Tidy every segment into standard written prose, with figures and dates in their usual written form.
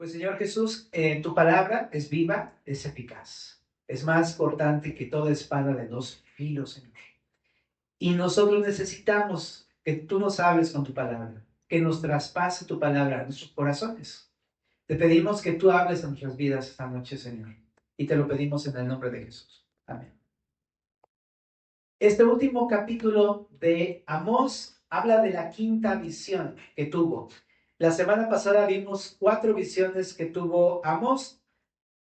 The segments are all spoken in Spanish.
Pues Señor Jesús, tu palabra es viva, es eficaz, es más cortante que toda espada de dos filos, Señor. Y nosotros necesitamos que tú nos hables con tu palabra, que nos traspase tu palabra a nuestros corazones. Te pedimos que tú hables a nuestras vidas esta noche, Señor, y te lo pedimos en el nombre de Jesús. Amén. Este último capítulo de Amós habla de la quinta visión que tuvo. La semana pasada vimos 4 visiones que tuvo Amós.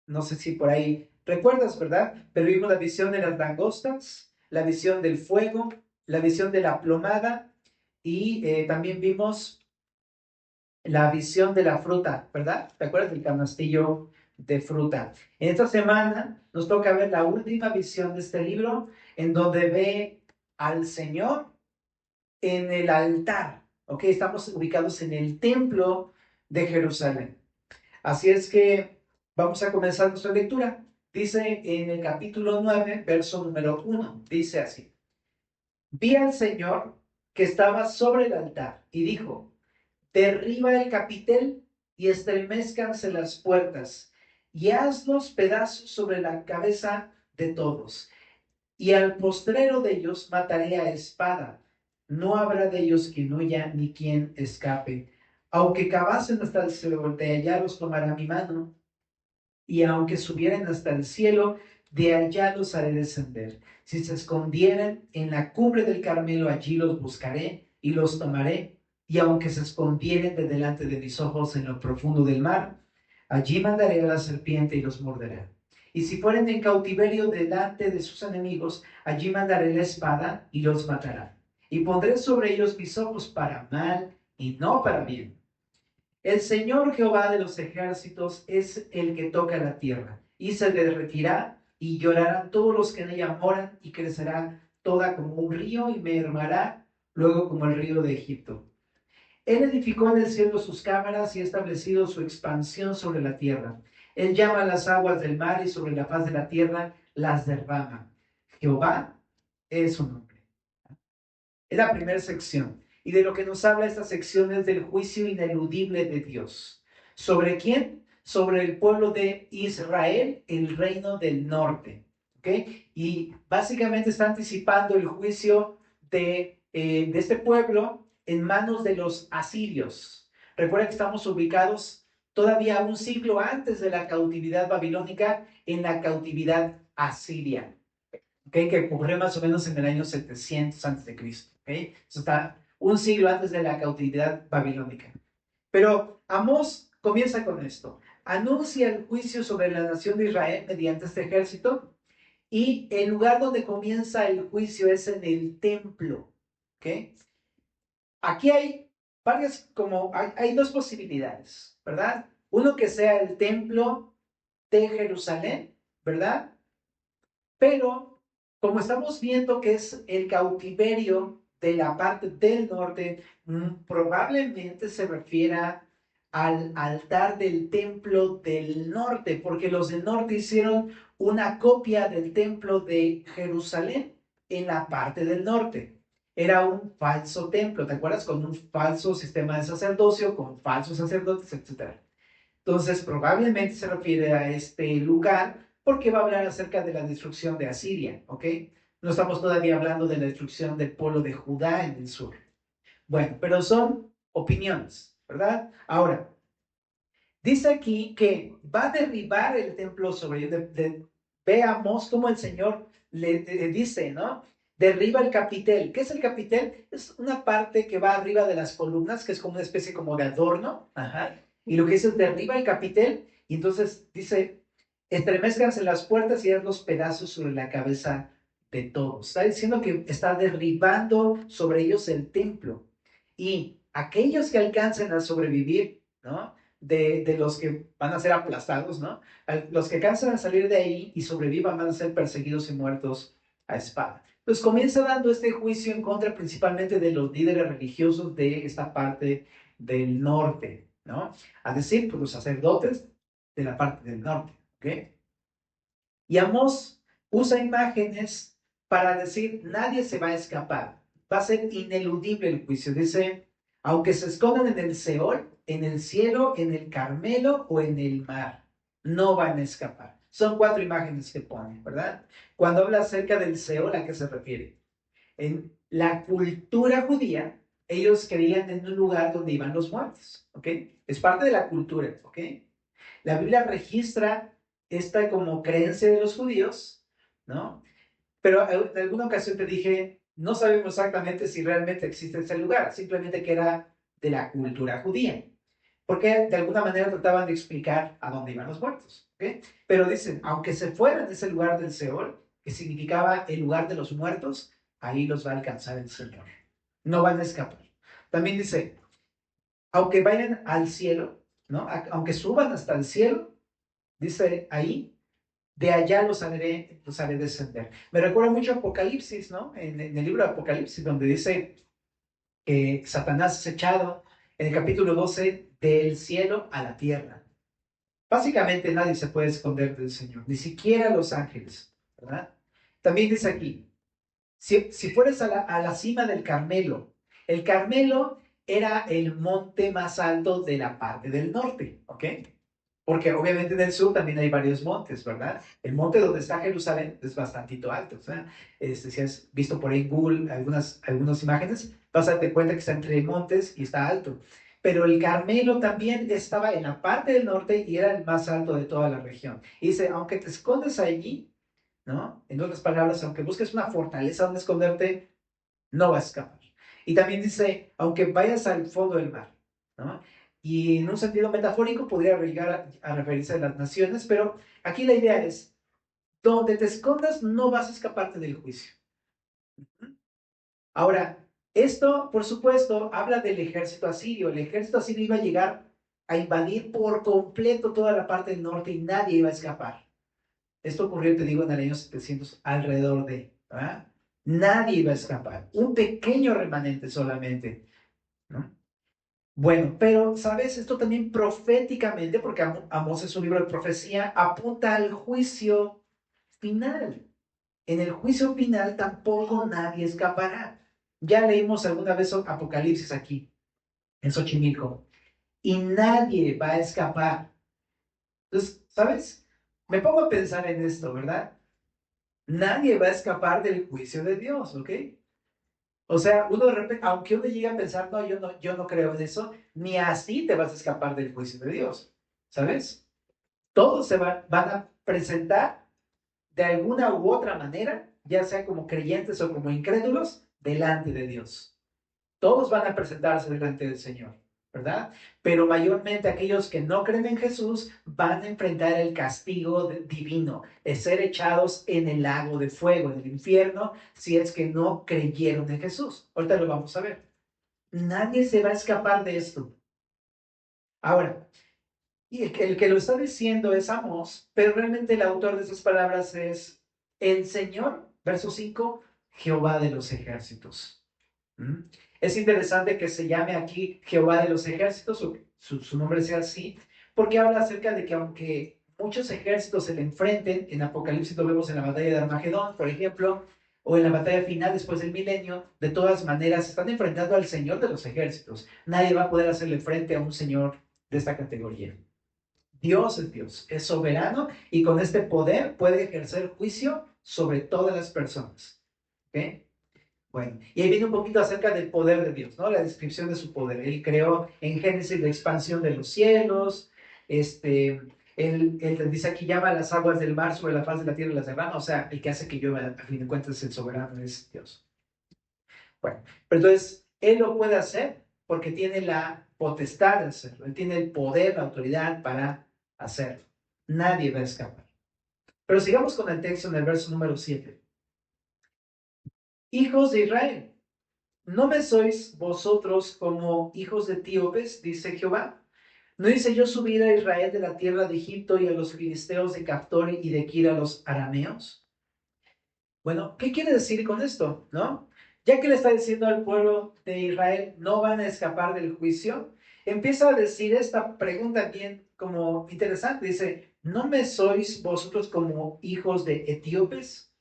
No sé si por ahí recuerdas, ¿verdad? Pero vimos la visión de las langostas, la visión del fuego, la visión de la plomada y también vimos la visión de la fruta, ¿verdad? ¿Te acuerdas del canastillo de fruta? En esta semana nos toca ver la última visión de este libro, en donde ve al Señor en el altar, ¿ok? Estamos ubicados en el templo de Jerusalén. Así es que vamos a comenzar nuestra lectura. Dice en el capítulo 9, verso número 1, dice así: Vi al Señor que estaba sobre el altar y dijo: derriba el capitel y estremezcanse las puertas y hazlos pedazos sobre la cabeza de todos. Y al postrero de ellos mataré a espada. No habrá de ellos quien huya ni quien escape. Aunque cavasen hasta el cielo, de allá los tomará mi mano. Y aunque subieren hasta el cielo, de allá los haré descender. Si se escondieren en la cumbre del Carmelo, allí los buscaré y los tomaré. Y aunque se escondieren de delante de mis ojos en lo profundo del mar, allí mandaré a la serpiente y los morderá. Y si fueren en cautiverio delante de sus enemigos, allí mandaré la espada y los matará. Y pondré sobre ellos mis ojos para mal y no para bien. El Señor Jehová de los ejércitos es el que toca la tierra, y se derretirá, y llorarán todos los que en ella moran, y crecerá toda como un río, y mermará luego como el río de Egipto. Él edificó en el cielo sus cámaras y ha establecido su expansión sobre la tierra. Él llama las aguas del mar y sobre la faz de la tierra las derrama. Jehová es su nombre. Es la primera sección. Y de lo que nos habla esta sección es del juicio ineludible de Dios. ¿Sobre quién? Sobre el pueblo de Israel, el reino del norte. ¿Ok? Y básicamente está anticipando el juicio de este pueblo en manos de los asirios. Recuerda que estamos ubicados todavía un siglo antes de la cautividad babilónica en la cautividad asiria. ¿Okay? Que ocurrió más o menos en el año 700 a.C. ¿Okay? Eso está un siglo antes de la cautividad babilónica. Pero Amós comienza con esto. Anuncia el juicio sobre la nación de Israel mediante este ejército, y el lugar donde comienza el juicio es en el templo. ¿Okay? Aquí hay hay dos posibilidades, ¿verdad? Uno, que sea el templo de Jerusalén, ¿verdad? Pero como estamos viendo que es el cautiverio de la parte del norte, probablemente se refiera al altar del templo del norte, porque los del norte hicieron una copia del templo de Jerusalén en la parte del norte. Era un falso templo, ¿te acuerdas? Con un falso sistema de sacerdocio, con falsos sacerdotes, etc. Entonces, probablemente se refiere a este lugar porque va a hablar acerca de la destrucción de Asiria, ¿ok? No estamos todavía hablando de la destrucción del pueblo de Judá en el sur. Bueno, pero son opiniones, ¿verdad? Ahora, dice aquí que va a derribar el templo sobre ellos. Veamos cómo el Señor le dice, ¿no? Derriba el capitel. ¿Qué es el capitel? Es una parte que va arriba de las columnas, que es como una especie como de adorno. Ajá. Y lo que dice es derriba el capitel. Y entonces dice, estremezcanse las puertas y haz los pedazos sobre la cabeza de todos. Está diciendo que está derribando sobre ellos el templo. Y aquellos que alcancen a sobrevivir, ¿no? De los que van a ser aplastados, ¿no? Los que alcanzan a salir de ahí y sobrevivan van a ser perseguidos y muertos a espada. Pues comienza dando este juicio en contra principalmente de los líderes religiosos de esta parte del norte, ¿no? A decir, pues los sacerdotes de la parte del norte, ¿ok? Y Amós usa imágenes para decir, nadie se va a escapar, va a ser ineludible el juicio. Dice, aunque se escondan en el Seol, en el cielo, en el Carmelo o en el mar. No van a escapar. Son 4 imágenes que ponen, ¿verdad? Cuando habla acerca del Seol, ¿a qué se refiere? En la cultura judía, ellos creían en un lugar donde iban los muertos, ¿ok? Es parte de la cultura, ¿ok? La Biblia registra esta como creencia de los judíos, ¿no? Pero en alguna ocasión te dije, no sabemos exactamente si realmente existe ese lugar, simplemente que era de la cultura judía, porque de alguna manera trataban de explicar a dónde iban los muertos, ¿ok? Pero dicen, aunque se fueran de ese lugar del Seol, que significaba el lugar de los muertos, ahí los va a alcanzar el Señor. No van a escapar. También dice, aunque vayan al cielo, ¿no? Aunque suban hasta el cielo, dice ahí, de allá los haré descender. Me recuerda mucho a Apocalipsis, ¿no? En el libro de Apocalipsis, donde dice que Satanás es echado en el capítulo 12 del cielo a la tierra. Básicamente nadie se puede esconder del Señor, ni siquiera los ángeles, ¿verdad? También dice aquí, si fueres a la cima del Carmelo, el Carmelo era el monte más alto de la parte del norte, ¿ok? Porque obviamente en el sur también hay varios montes, ¿verdad? El monte donde está Jerusalén es bastantito alto. O sea, si has visto por ahí en Google algunas imágenes, vas a darte cuenta que está entre montes y está alto. Pero el Carmelo también estaba en la parte del norte y era el más alto de toda la región. Y dice, aunque te escondes allí, ¿no? En otras palabras, aunque busques una fortaleza donde esconderte, no vas a escapar. Y también dice, aunque vayas al fondo del mar, ¿no? Y en un sentido metafórico podría llegar a referirse a las naciones, pero aquí la idea es, donde te escondas no vas a escaparte del juicio. Ahora, esto, por supuesto, habla del ejército asirio. El ejército asirio iba a llegar a invadir por completo toda la parte del norte y nadie iba a escapar. Esto ocurrió, te digo, en el año 700, alrededor de, ¿verdad? Nadie iba a escapar, un pequeño remanente solamente, ¿no? Bueno, pero, ¿sabes? Esto también proféticamente, porque Amós es un libro de profecía, apunta al juicio final. En el juicio final tampoco nadie escapará. Ya leímos alguna vez Apocalipsis aquí, en Xochimilco, y nadie va a escapar. Entonces, ¿sabes? Me pongo a pensar en esto, ¿verdad? Nadie va a escapar del juicio de Dios, ¿ok? O sea, uno de repente, aunque uno llegue a pensar, no, yo no creo en eso, ni así te vas a escapar del juicio de Dios, ¿sabes? Todos van a presentar de alguna u otra manera, ya sea como creyentes o como incrédulos, delante de Dios. Todos van a presentarse delante del Señor, ¿verdad? Pero mayormente aquellos que no creen en Jesús van a enfrentar el castigo divino, de ser echados en el lago de fuego, en el infierno, si es que no creyeron en Jesús. Ahorita lo vamos a ver. Nadie se va a escapar de esto. Ahora, y el que lo está diciendo es Amós, pero realmente el autor de esas palabras es el Señor, verso 5, Jehová de los ejércitos. ¿Mm? Es interesante que se llame aquí Jehová de los ejércitos, o su nombre sea así, porque habla acerca de que aunque muchos ejércitos se le enfrenten, en Apocalipsis lo vemos en la batalla de Armagedón, por ejemplo, o en la batalla final después del milenio, de todas maneras están enfrentando al Señor de los ejércitos. Nadie va a poder hacerle frente a un Señor de esta categoría. Dios, es soberano y con este poder puede ejercer juicio sobre todas las personas. ¿Ok? Bueno, y ahí viene un poquito acerca del poder de Dios, ¿no? La descripción de su poder. Él creó en Génesis la expansión de los cielos, él dice aquí llama las aguas del mar sobre la faz de la tierra y las derrama, o sea, el que hace que llueva, a fin de cuentas, el soberano es Dios. Bueno, pero entonces, él lo puede hacer porque tiene la potestad de hacerlo, él tiene el poder, la autoridad para hacerlo. Nadie va a escapar. Pero sigamos con el texto en el verso número 7. Hijos de Israel, ¿no me sois vosotros como hijos de etíopes? Dice Jehová. ¿No hice yo subir a Israel de la tierra de Egipto y a los filisteos de Caftor y de Kir a los arameos? Bueno, ¿qué quiere decir con esto? ¿No? Ya que le está diciendo al pueblo de Israel, no van a escapar del juicio, empieza a decir esta pregunta bien como interesante. Dice, ¿no me sois vosotros como hijos de etíopes?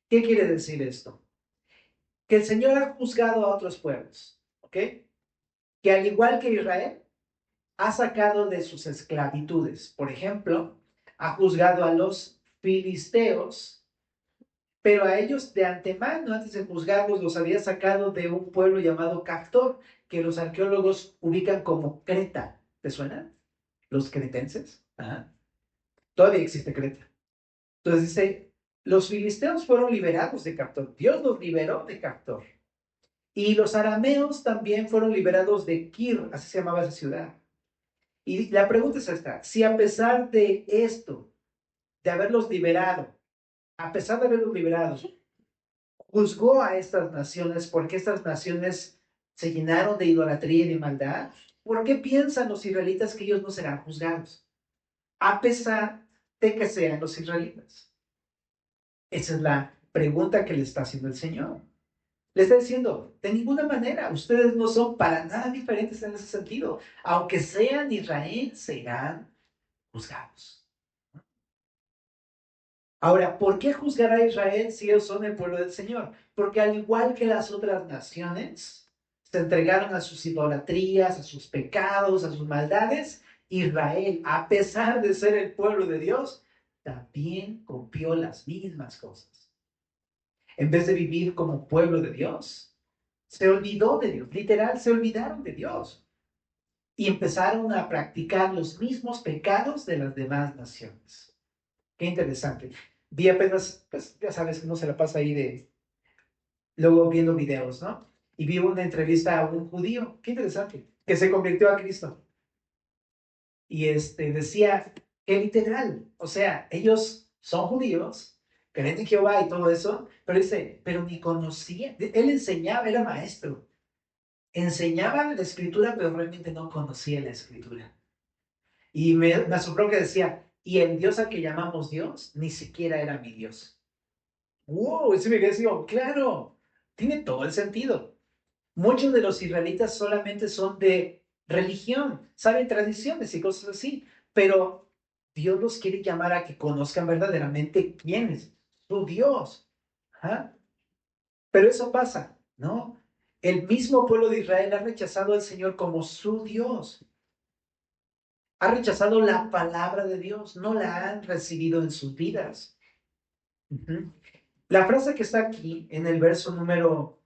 ¿Qué quiere decir esto? Que el Señor ha juzgado a otros pueblos, ¿ok? Que al igual que Israel, ha sacado de sus esclavitudes. Por ejemplo, ha juzgado a los filisteos, pero a ellos de antemano, antes de juzgarlos, los había sacado de un pueblo llamado Caftor, que los arqueólogos ubican como Creta. ¿Te suena? Los cretenses. Ajá. Todavía existe Creta. Entonces dice, los filisteos fueron liberados de Caftor. Dios los liberó de Caftor. Y los arameos también fueron liberados de Kir, así se llamaba esa ciudad. Y la pregunta es esta, si a pesar de esto, de haberlos liberado, a pesar de haberlos liberado, juzgó a estas naciones porque estas naciones se llenaron de idolatría y de maldad, ¿por qué piensan los israelitas que ellos no serán juzgados? A pesar de que sean los israelitas. Esa es la pregunta que le está haciendo el Señor. Le está diciendo, de ninguna manera, ustedes no son para nada diferentes en ese sentido. Aunque sean Israel, serán juzgados. Ahora, ¿por qué juzgar a Israel si ellos son el pueblo del Señor? Porque al igual que las otras naciones, se entregaron a sus idolatrías, a sus pecados, a sus maldades. Israel, a pesar de ser el pueblo de Dios, también copió las mismas cosas. En vez de vivir como pueblo de Dios, se olvidó de Dios, literal, se olvidaron de Dios y empezaron a practicar los mismos pecados de las demás naciones. Qué interesante. Vi apenas, pues ya sabes que uno se la pasa ahí luego viendo videos, ¿no? Y vi una entrevista a un judío, qué interesante, que se convirtió a Cristo. Y decía que literal, o sea, ellos son judíos, creen en Jehová y todo eso, pero dice, pero ni conocía, él enseñaba, era maestro, enseñaba la escritura, pero realmente no conocía la escritura. Y me asombró que decía, y el Dios al que llamamos Dios, ni siquiera era mi Dios. ¡Wow! Ese me quedé así, claro, tiene todo el sentido. Muchos de los israelitas solamente son de religión, saben tradiciones y cosas así, pero Dios los quiere llamar a que conozcan verdaderamente quién es su Dios. ¿Ah? Pero eso pasa, ¿no? El mismo pueblo de Israel ha rechazado al Señor como su Dios. Ha rechazado la palabra de Dios, no la han recibido en sus vidas. La frase que está aquí en el verso número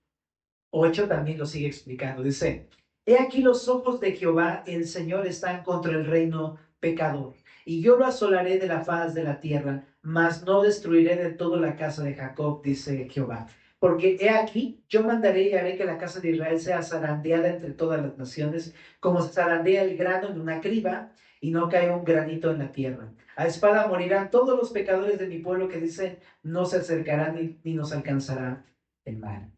8 también lo sigue explicando. Dice, he aquí los ojos de Jehová, el Señor, están contra el reino pecador, y yo lo asolaré de la faz de la tierra, mas no destruiré de todo la casa de Jacob, dice Jehová. Porque he aquí, yo mandaré y haré que la casa de Israel sea zarandeada entre todas las naciones, como se zarandea el grano en una criba, y no cae un granito en la tierra. A espada morirán todos los pecadores de mi pueblo que dicen, no se acercarán ni nos alcanzará el mal.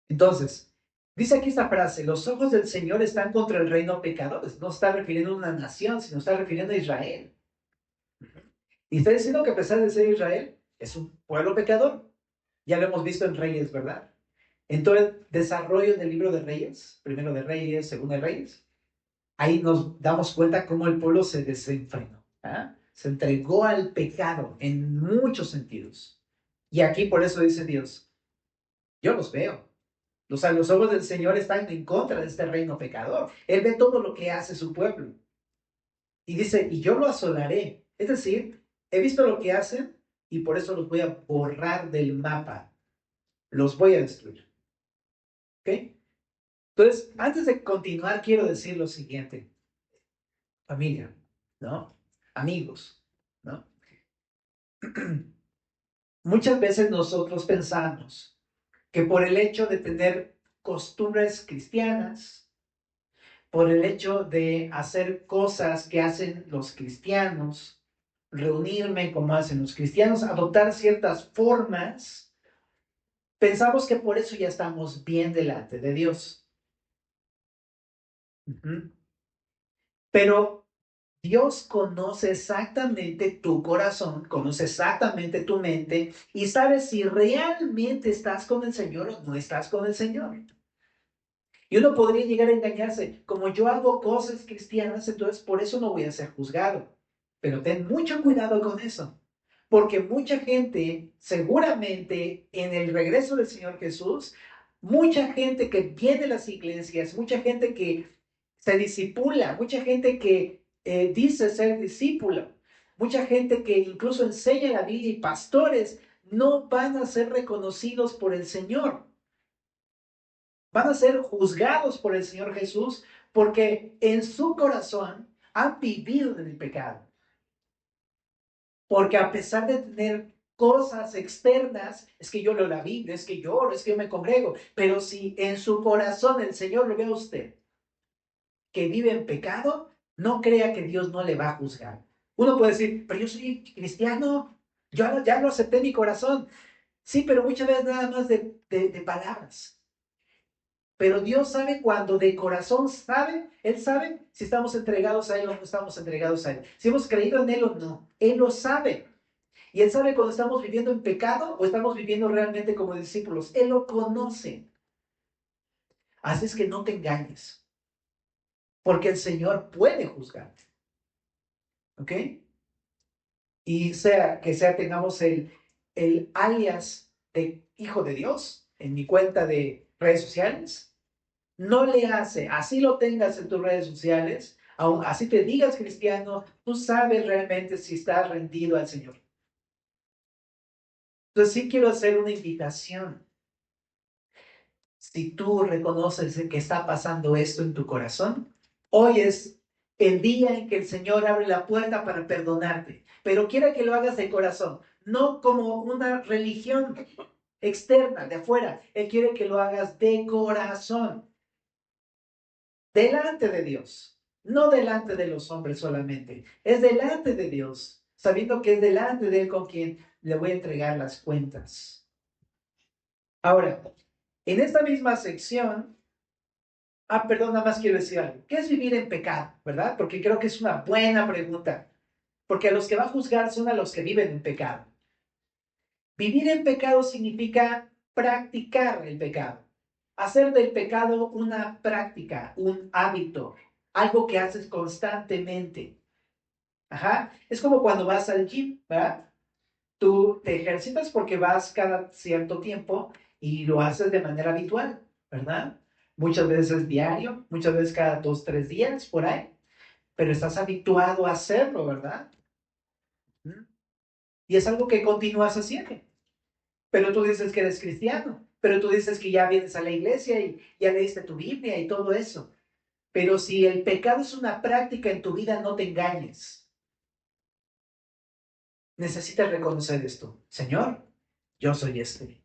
Entonces, dice aquí esta frase, los ojos del Señor están contra el reino pecador. No está refiriendo a una nación, sino está refiriendo a Israel. Y está diciendo que a pesar de ser Israel, es un pueblo pecador. Ya lo hemos visto en Reyes, ¿verdad? En todo el desarrollo del libro de Reyes, primero de Reyes, segundo de Reyes, ahí nos damos cuenta cómo el pueblo se desenfrenó. ¿Ah? Se entregó al pecado en muchos sentidos. Y aquí por eso dice Dios, yo los veo. Los ojos del Señor están en contra de este reino pecador. Él ve todo lo que hace su pueblo. Y dice, y yo lo asolaré. Es decir, he visto lo que hacen y por eso los voy a borrar del mapa. Los voy a destruir. ¿Ok? Entonces, antes de continuar, quiero decir lo siguiente. Familia, ¿no? Amigos, ¿no? Muchas veces nosotros pensamos que por el hecho de tener costumbres cristianas, por el hecho de hacer cosas que hacen los cristianos, reunirme como hacen los cristianos, adoptar ciertas formas, pensamos que por eso ya estamos bien delante de Dios. Pero Dios conoce exactamente tu corazón, conoce exactamente tu mente y sabe si realmente estás con el Señor o no estás con el Señor. Y uno podría llegar a engañarse, como yo hago cosas cristianas, entonces por eso no voy a ser juzgado. Pero ten mucho cuidado con eso, porque mucha gente, seguramente en el regreso del Señor Jesús, mucha gente que viene a las iglesias, mucha gente que se discipula, mucha gente que dice ser discípulo, mucha gente que incluso enseña la Biblia y pastores no van a ser reconocidos por el Señor. Van a ser juzgados por el Señor Jesús porque en su corazón han vivido en el pecado. Porque a pesar de tener cosas externas, es que yo leo la Biblia, es que yo oro, es que yo me congrego, pero si en su corazón el Señor lo ve a usted que vive en pecado, no crea que Dios no le va a juzgar. Uno puede decir, pero yo soy cristiano, yo ya lo acepté en mi corazón. Sí, pero muchas veces nada más de palabras. Pero Dios sabe cuando de corazón sabe, Él sabe si estamos entregados a Él o no estamos entregados a Él. Si hemos creído en Él o no. Él lo sabe. Y Él sabe cuando estamos viviendo en pecado o estamos viviendo realmente como discípulos. Él lo conoce. Así es que no te engañes. Porque el Señor puede juzgarte. ¿Ok? Y sea tengamos el alias de hijo de Dios en mi cuenta de redes sociales, no le hace, así lo tengas en tus redes sociales, aun así te digas cristiano, tú sabes realmente si estás rendido al Señor. Entonces sí quiero hacer una invitación. Si tú reconoces que está pasando esto en tu corazón, hoy es el día en que el Señor abre la puerta para perdonarte, pero quiere que lo hagas de corazón, no como una religión externa, de afuera. Él quiere que lo hagas de corazón, delante de Dios, no delante de los hombres solamente, es delante de Dios, sabiendo que es delante de Él con quien le voy a entregar las cuentas. Ahora, en esta misma sección, perdón, nada más quiero decir algo. ¿Qué es vivir en pecado? ¿Verdad? Porque creo que es una buena pregunta. Porque a los que va a juzgar son a los que viven en pecado. Vivir en pecado significa practicar el pecado. Hacer del pecado una práctica, un hábito, algo que haces constantemente. Ajá. Es como cuando vas al gym, ¿verdad? Tú te ejercitas porque vas cada cierto tiempo y lo haces de manera habitual, ¿verdad? Muchas veces diario, muchas veces cada 2, 3 días, por ahí, pero estás habituado a hacerlo, ¿verdad? ¿Mm? Y es algo que continúas haciendo. Pero tú dices que eres cristiano, pero tú dices que ya vienes a la iglesia y ya leíste tu Biblia y todo eso. Pero si el pecado es una práctica en tu vida, no te engañes. Necesitas reconocer esto. Señor, yo soy este.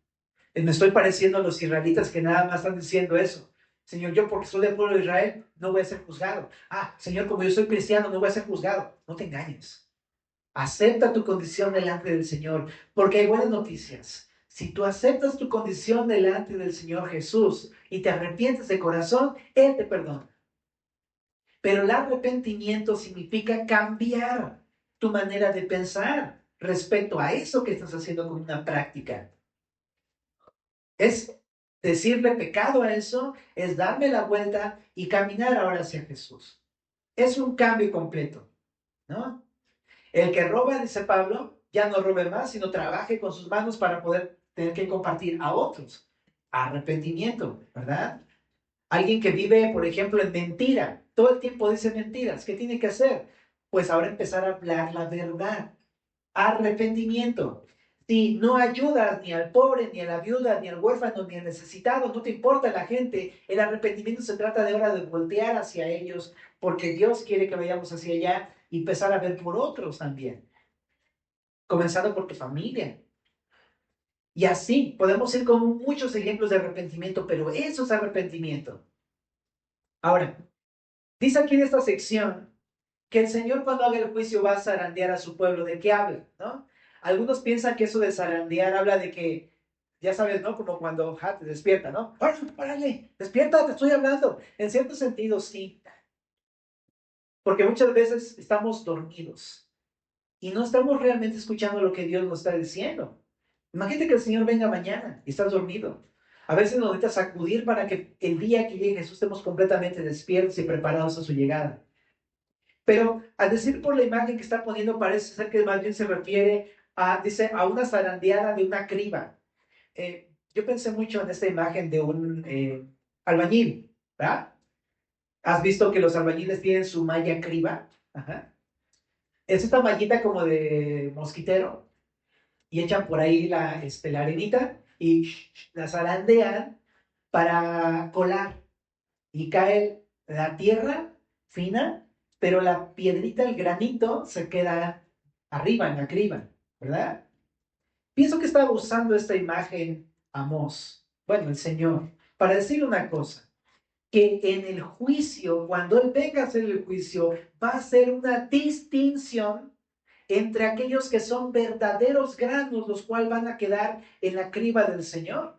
Me estoy pareciendo a los israelitas que nada más están diciendo eso. Señor, yo porque soy del pueblo de Israel, no voy a ser juzgado. Señor, como yo soy cristiano, no voy a ser juzgado. No te engañes. Acepta tu condición delante del Señor, porque hay buenas noticias. Si tú aceptas tu condición delante del Señor Jesús y te arrepientes de corazón, Él te perdona. Pero el arrepentimiento significa cambiar tu manera de pensar respecto a eso que estás haciendo como una práctica. Es decirle pecado a eso, es darme la vuelta y caminar ahora hacia Jesús. Es un cambio completo, ¿no? El que roba, dice Pablo, ya no robe más, sino trabaje con sus manos para poder tener que compartir a otros. Arrepentimiento, ¿verdad? Alguien que vive, por ejemplo, en mentira, todo el tiempo dice mentiras, ¿qué tiene que hacer? Pues ahora empezar a hablar la verdad. Arrepentimiento. Si no ayudas ni al pobre, ni a la viuda, ni al huérfano, ni al necesitado, no te importa la gente, el arrepentimiento se trata de ahora de voltear hacia ellos, porque Dios quiere que vayamos hacia allá y empezar a ver por otros también, comenzando por tu familia. Y así podemos ir con muchos ejemplos de arrepentimiento, pero eso es arrepentimiento. Ahora, dice aquí en esta sección que el Señor cuando haga el juicio va a zarandear a su pueblo. ¿De qué habla? ¿No? Algunos piensan que eso de zarandear habla de que, ya sabes, ¿no? Como cuando te despierta, ¿no? ¡Órale! ¡Despierta! Te estoy hablando. En cierto sentido, sí. Porque muchas veces estamos dormidos y no estamos realmente escuchando lo que Dios nos está diciendo. Imagínate que el Señor venga mañana y estás dormido. A veces nos necesita sacudir para que el día que llegue Jesús estemos completamente despiertos y preparados a su llegada. Pero al decir por la imagen que está poniendo, parece ser que más bien se refiere a, dice, a una zarandeada de una criba. Yo pensé mucho en esta imagen de un albañil, ¿verdad? ¿Has visto que los albañiles tienen su malla criba? Ajá. Es esta mallita como de mosquitero y echan por ahí la arenita y la zarandean para colar y cae la tierra fina, pero la piedrita, el granito, se queda arriba en la criba, ¿verdad? Pienso que estaba usando esta imagen Amós, bueno, el Señor, para decir una cosa, que en el juicio, cuando Él venga a hacer el juicio, va a hacer una distinción entre aquellos que son verdaderos granos, los cuales van a quedar en la criba del Señor,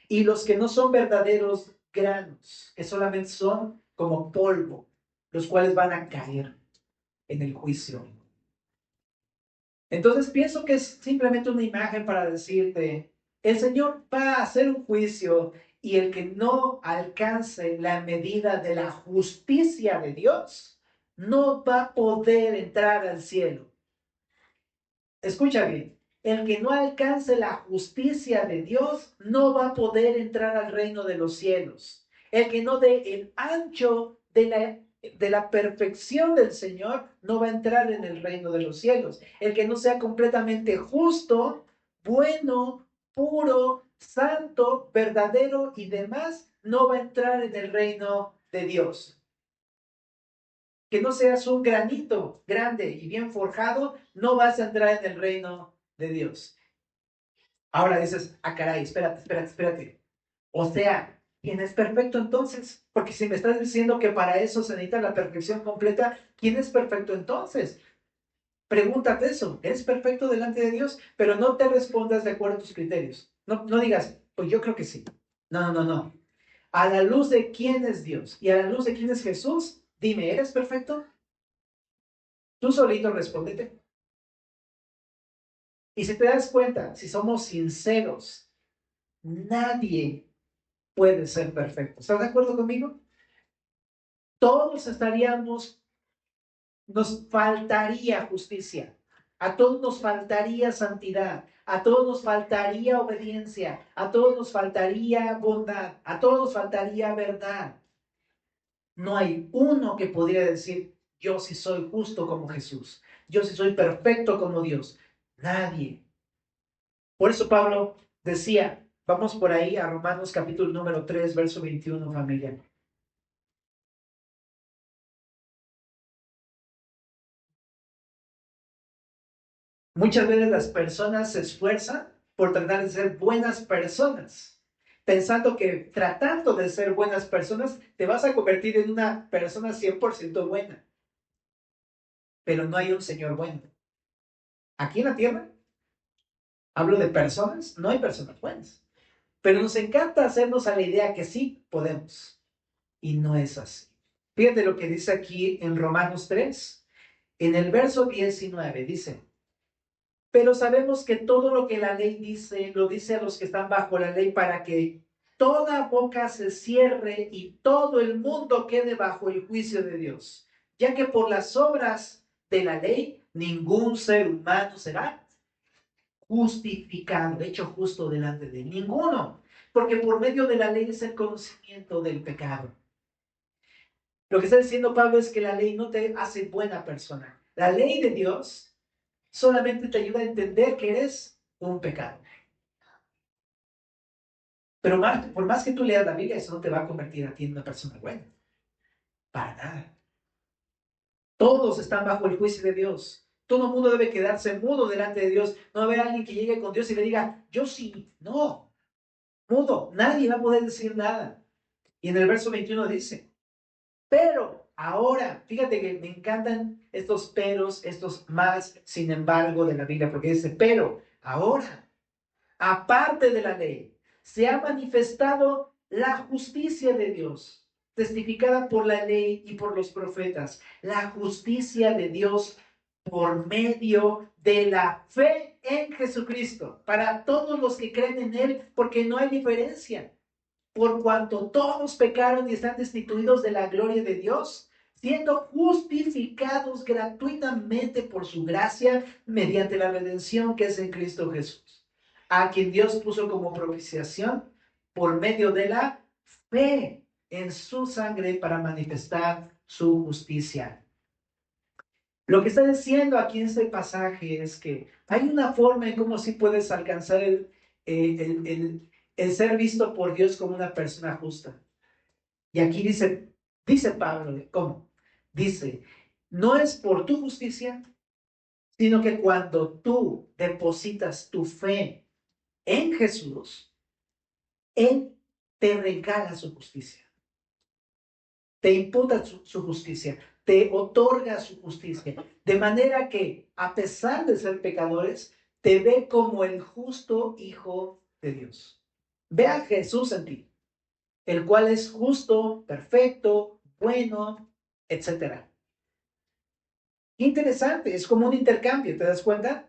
y los que no son verdaderos granos, que solamente son como polvo, los cuales van a caer en el juicio. Entonces pienso que es simplemente una imagen para decirte, el Señor va a hacer un juicio y el que no alcance la medida de la justicia de Dios no va a poder entrar al cielo. Escucha bien, el que no alcance la justicia de Dios no va a poder entrar al reino de los cielos. El que no dé el ancho de la perfección del Señor no va a entrar en el reino de los cielos. El que no sea completamente justo, bueno, puro, santo, verdadero y demás, no va a entrar en el reino de Dios. Que no seas un granito grande y bien forjado, no vas a entrar en el reino de Dios. Ahora dices, caray, espérate. O sea, ¿quién es perfecto entonces? Porque si me estás diciendo que para eso se necesita la perfección completa, ¿quién es perfecto entonces? Pregúntate eso, ¿eres perfecto delante de Dios? Pero no te respondas de acuerdo a tus criterios. No digas, pues yo creo que sí. No. A la luz de quién es Dios y a la luz de quién es Jesús, dime, ¿eres perfecto? Tú solito respóndete. Y si te das cuenta, si somos sinceros, nadie puede ser perfecto. ¿Estás de acuerdo conmigo? Todos nos faltaría justicia, a todos nos faltaría santidad, a todos nos faltaría obediencia, a todos nos faltaría bondad, a todos nos faltaría verdad. No hay uno que pudiera decir, yo sí soy justo como Jesús, yo sí soy perfecto como Dios. Nadie. Por eso Pablo decía, vamos por ahí a Romanos capítulo número 3, verso 21, familia. Muchas veces las personas se esfuerzan por tratar de ser buenas personas, pensando que tratando de ser buenas personas te vas a convertir en una persona 100% buena. Pero no hay un Señor bueno. Aquí en la tierra, hablo de personas, no hay personas buenas. Pero nos encanta hacernos a la idea que sí podemos. Y no es así. Fíjate lo que dice aquí en Romanos 3, en el verso 19, dice, pero sabemos que todo lo que la ley dice, lo dice a los que están bajo la ley para que toda boca se cierre y todo el mundo quede bajo el juicio de Dios, ya que por las obras de la ley ningún ser humano será justificado, hecho justo delante de ninguno, porque por medio de la ley es el conocimiento del pecado. Lo que está diciendo Pablo es que la ley no te hace buena persona. La ley de Dios solamente te ayuda a entender que eres un pecado. Pero por más que tú leas la Biblia, eso no te va a convertir a ti en una persona buena. Para nada. Todos están bajo el juicio de Dios. Todo el mundo debe quedarse mudo delante de Dios. No va a haber alguien que llegue con Dios y le diga, yo sí. No, mudo. Nadie va a poder decir nada. Y en el verso 21 dice, pero ahora, fíjate que me encantan estos peros, estos más, sin embargo, de la Biblia, porque dice, pero ahora, aparte de la ley, se ha manifestado la justicia de Dios, testificada por la ley y por los profetas, la justicia de Dios por medio de la fe en Jesucristo, para todos los que creen en Él, porque no hay diferencia por cuanto todos pecaron y están destituidos de la gloria de Dios, siendo justificados gratuitamente por su gracia mediante la redención que es en Cristo Jesús, a quien Dios puso como propiciación por medio de la fe. en su sangre para manifestar su justicia. Lo que está diciendo aquí en este pasaje es que hay una forma en cómo sí puedes alcanzar el ser visto por Dios como una persona justa. Y aquí dice Pablo, ¿cómo? Dice, no es por tu justicia, sino que cuando tú depositas tu fe en Jesús, Él te regala su justicia, te imputa su justicia, te otorga su justicia, de manera que a pesar de ser pecadores, te ve como el justo Hijo de Dios. Ve a Jesús en ti, el cual es justo, perfecto, bueno, etcétera. Qué interesante, es como un intercambio, ¿te das cuenta?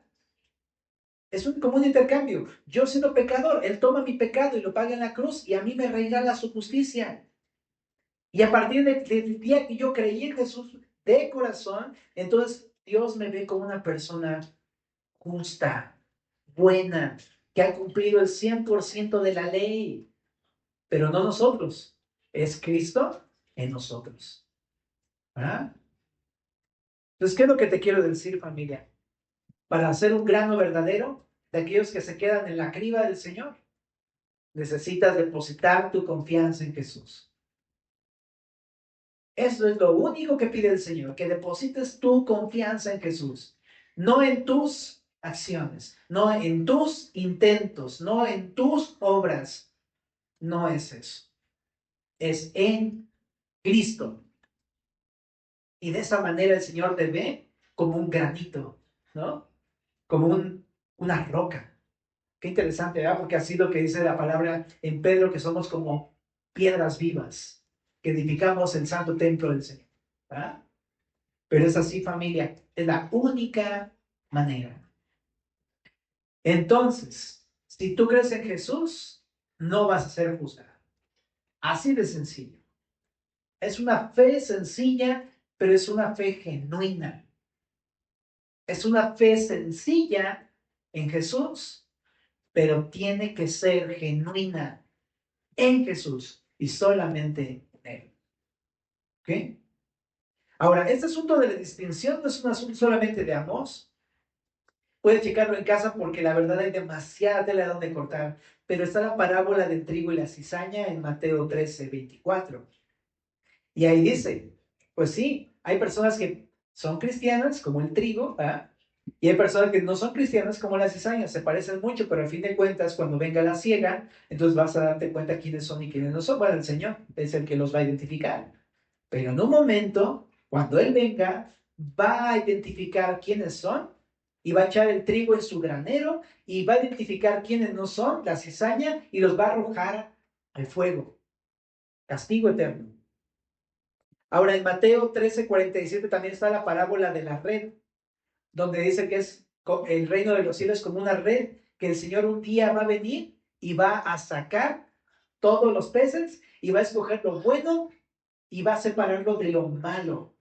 Como un intercambio. Yo siendo pecador, Él toma mi pecado y lo paga en la cruz y a mí me regala su justicia. Y a partir del día que yo creí en Jesús de corazón, entonces Dios me ve como una persona justa, buena, que ha cumplido el 100% de la ley. Pero no nosotros, es Cristo en nosotros. ¿Ah? Entonces, ¿qué es lo que te quiero decir, familia? Para ser un grano verdadero de aquellos que se quedan en la criba del Señor, necesitas depositar tu confianza en Jesús. Eso es lo único que pide el Señor, que deposites tu confianza en Jesús, no en tus acciones, no en tus intentos, no en tus obras. No es eso. Es en Cristo. Y de esa manera el Señor te ve como un granito, ¿no? Como una roca. Qué interesante, ¿verdad? Porque así lo que dice la palabra en Pedro, que somos como piedras vivas, que edificamos el santo templo del Señor. ¿Verdad? Pero es así, familia, es la única manera. Entonces, si tú crees en Jesús, no vas a ser juzgado. Así de sencillo. Es una fe sencilla, pero es una fe genuina. Es una fe sencilla en Jesús, pero tiene que ser genuina en Jesús y solamente en Él. ¿Ok? Ahora, este asunto de la distinción no es un asunto solamente de Amós. Puedes checarlo en casa porque la verdad hay demasiada tela donde cortar. Pero está la parábola del trigo y la cizaña en Mateo 13:24. Y ahí dice, pues sí, hay personas que son cristianas como el trigo, ¿ah? Y hay personas que no son cristianas como la cizaña, se parecen mucho, pero al fin de cuentas, cuando venga la siega, entonces vas a darte cuenta quiénes son y quiénes no son. Bueno, el Señor es el que los va a identificar. Pero en un momento, cuando Él venga, va a identificar quiénes son y va a echar el trigo en su granero y va a identificar quiénes no son, la cizaña, y los va a arrojar al fuego. Castigo eterno. Ahora, en Mateo 13:47 también está la parábola de la red, donde dice que el reino de los cielos como una red, que el Señor un día va a venir y va a sacar todos los peces y va a escoger lo bueno y va a separarlo de lo malo.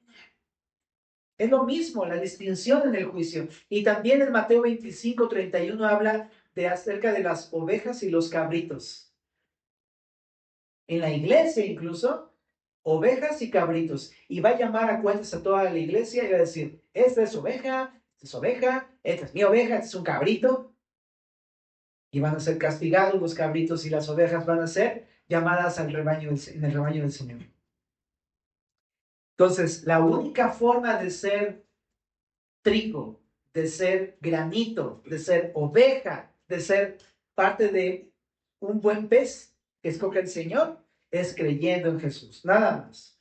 Es lo mismo, la distinción en el juicio. Y también en Mateo 25:31 habla de acerca de las ovejas y los cabritos. En la iglesia incluso, ovejas y cabritos. Y va a llamar a cuentas a toda la iglesia y va a decir, esta es oveja, esta es mi oveja, este es un cabrito. Y van a ser castigados los cabritos y las ovejas van a ser llamadas en el rebaño del Señor. Entonces, la única forma de ser trigo, de ser granito, de ser oveja, de ser parte de un buen pez que escoge el Señor, es creyendo en Jesús, nada más.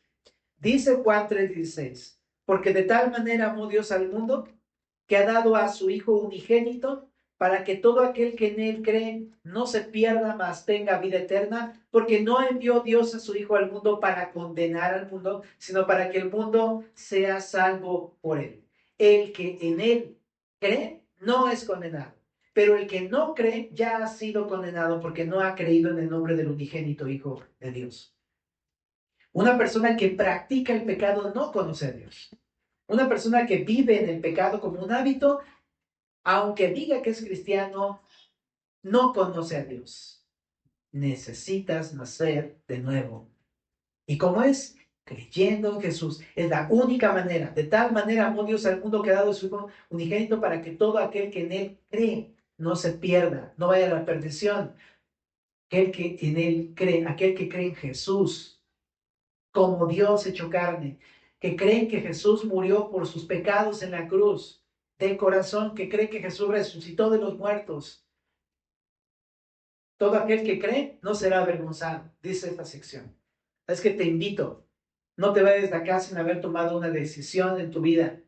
Dice Juan 3:16, porque de tal manera amó Dios al mundo que ha dado a su Hijo unigénito para que todo aquel que en él cree no se pierda, mas tenga vida eterna, porque no envió Dios a su Hijo al mundo para condenar al mundo, sino para que el mundo sea salvo por él. El que en él cree no es condenado, pero el que no cree ya ha sido condenado porque no ha creído en el nombre del unigénito Hijo de Dios. Una persona que practica el pecado no conoce a Dios. Una persona que vive en el pecado como un hábito, aunque diga que es cristiano, no conoce a Dios. Necesitas nacer de nuevo. ¿Y cómo es? Creyendo en Jesús. Es la única manera. De tal manera amó Dios al mundo que ha dado su Hijo unigénito para que todo aquel que en él cree no se pierda, no vaya a la perdición. Aquel que en él cree, aquel que cree en Jesús como Dios hecho carne, que creen que Jesús murió por sus pecados en la cruz, de corazón, que cree que Jesús resucitó de los muertos. Todo aquel que cree no será avergonzado, dice esta sección. Es que te invito, no te vayas de acá sin haber tomado una decisión en tu vida.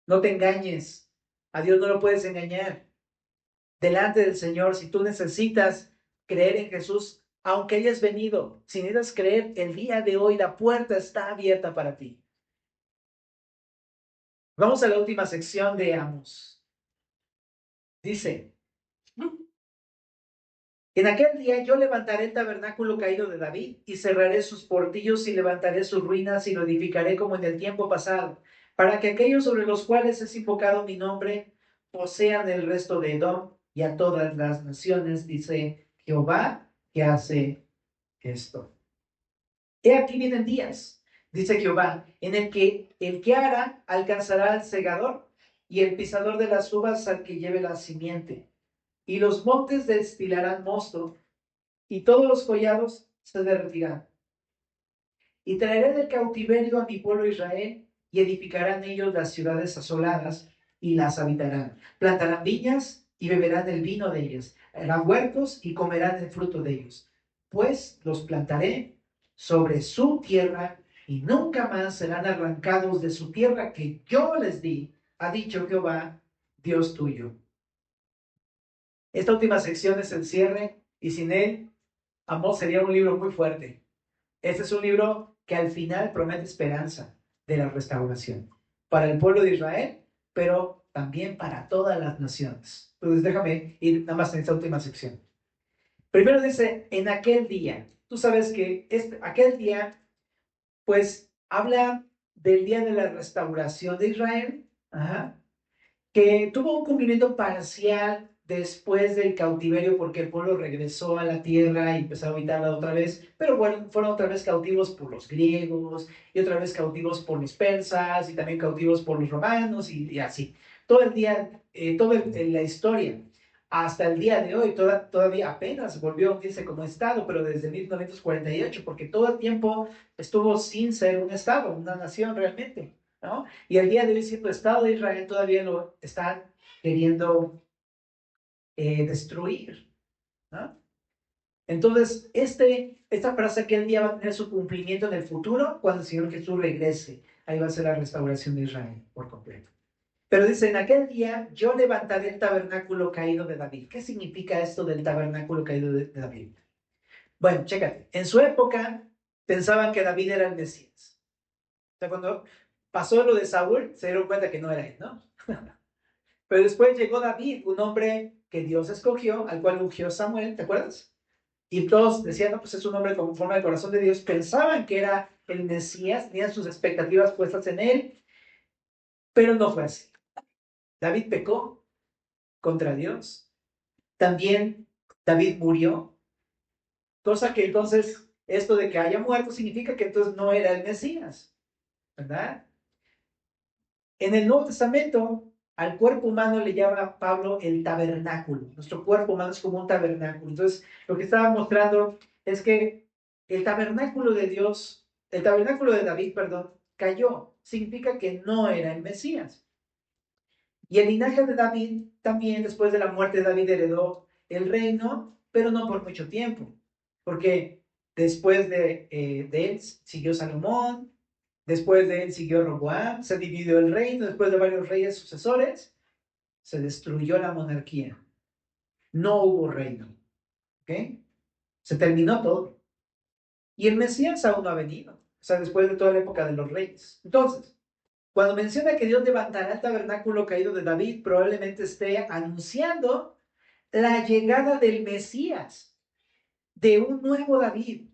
No te engañes. A Dios no lo puedes engañar. Delante del Señor, si tú necesitas creer en Jesús, aunque hayas venido, si necesitas creer el día de hoy, la puerta está abierta para ti. Vamos a la última sección de Amos. Dice, en aquel día yo levantaré el tabernáculo caído de David y cerraré sus portillos y levantaré sus ruinas y lo edificaré como en el tiempo pasado, para que aquellos sobre los cuales es invocado mi nombre posean el resto de Edom y a todas las naciones, dice Jehová, que hace esto. He aquí vienen días, dice Jehová, en el que ara alcanzará al segador y el pisador de las uvas al que lleve la simiente. Y los montes destilarán mosto y todos los collados se derretirán. Y traeré del cautiverio a mi pueblo Israel y edificarán ellos las ciudades asoladas y las habitarán. Plantarán viñas y beberán el vino de ellas. Harán huertos y comerán el fruto de ellos. Pues los plantaré sobre su tierra y nunca más serán arrancados de su tierra que yo les di, ha dicho Jehová, Dios tuyo. Esta última sección es el cierre y sin él, Amós sería un libro muy fuerte. Este es un libro que al final promete esperanza de la restauración para el pueblo de Israel, pero también para todas las naciones. Entonces déjame ir nada más en esta última sección. Primero dice, en aquel día. Tú sabes que aquel día, pues, habla del día de la restauración de Israel. Ajá, que tuvo un cumplimiento parcial después del cautiverio porque el pueblo regresó a la tierra y empezó a habitarla otra vez, pero bueno, fueron otra vez cautivos por los griegos y otra vez cautivos por los persas y también cautivos por los romanos y así. Todo el día, toda la historia, hasta el día de hoy, todavía apenas volvió a unirse como Estado, pero desde 1948, porque todo el tiempo estuvo sin ser un Estado, una nación realmente. ¿No? Y el día de hoy, siendo Estado de Israel, todavía lo están queriendo destruir. ¿No? Entonces, esta frase que el día va a tener su cumplimiento en el futuro, cuando el Señor Jesús regrese. Ahí va a ser la restauración de Israel por completo. Pero dice, en aquel día yo levantaré el tabernáculo caído de David. ¿Qué significa esto del tabernáculo caído de David? Bueno, chécate. En su época pensaban que David era el Mesías. O sea, cuando pasó lo de Saúl, se dieron cuenta que no era él, ¿no? Pero después llegó David, un hombre que Dios escogió, al cual ungió Samuel, ¿te acuerdas? Y todos decían, no, pues es un hombre conforme al corazón de Dios. Pensaban que era el Mesías, tenían sus expectativas puestas en él, pero no fue así. David pecó contra Dios. También David murió, cosa que entonces esto de que haya muerto significa que entonces no era el Mesías, ¿verdad? En el Nuevo Testamento, al cuerpo humano le llama Pablo el tabernáculo. Nuestro cuerpo humano es como un tabernáculo. Entonces, lo que estaba mostrando es que el tabernáculo de Dios, el tabernáculo de David, perdón, cayó. Significa que no era el Mesías. Y el linaje de David también, después de la muerte de David, heredó el reino, pero no por mucho tiempo. Porque después de él siguió Salomón. Después de él siguió Roboam, se dividió el reino, después de varios reyes sucesores, se destruyó la monarquía. No hubo reino. ¿Ok? Se terminó todo. Y el Mesías aún no ha venido. O sea, después de toda la época de los reyes. Entonces, cuando menciona que Dios levantará el tabernáculo caído de David, probablemente esté anunciando la llegada del Mesías, de un nuevo David.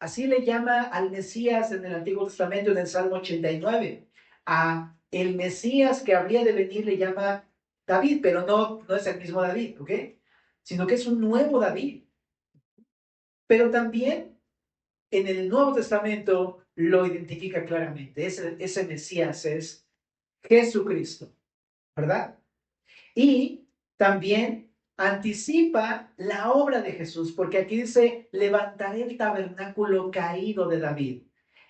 Así le llama al Mesías en el Antiguo Testamento, en el Salmo 89. A el Mesías que habría de venir le llama David, pero no es el mismo David, ¿ok? Sino que es un nuevo David. Pero también en el Nuevo Testamento lo identifica claramente. Ese Mesías es Jesucristo, ¿verdad? Y también anticipa la obra de Jesús, porque aquí dice, levantaré el tabernáculo caído de David.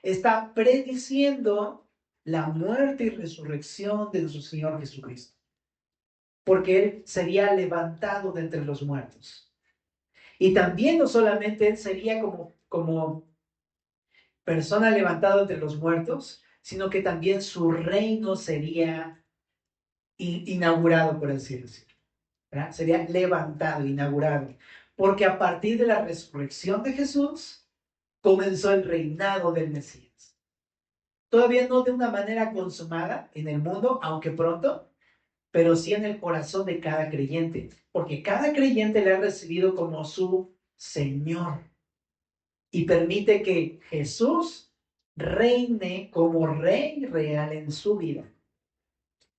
Está prediciendo la muerte y resurrección de nuestro Señor Jesucristo, porque Él sería levantado de entre los muertos. Y también no solamente Él sería como persona levantada entre los muertos, sino que también su reino sería inaugurado, por así decirlo. ¿Verdad? Sería levantado, inaugurado. Porque a partir de la resurrección de Jesús, comenzó el reinado del Mesías. Todavía no de una manera consumada en el mundo, aunque pronto, pero sí en el corazón de cada creyente. Porque cada creyente le ha recibido como su Señor. Y permite que Jesús reine como rey real en su vida.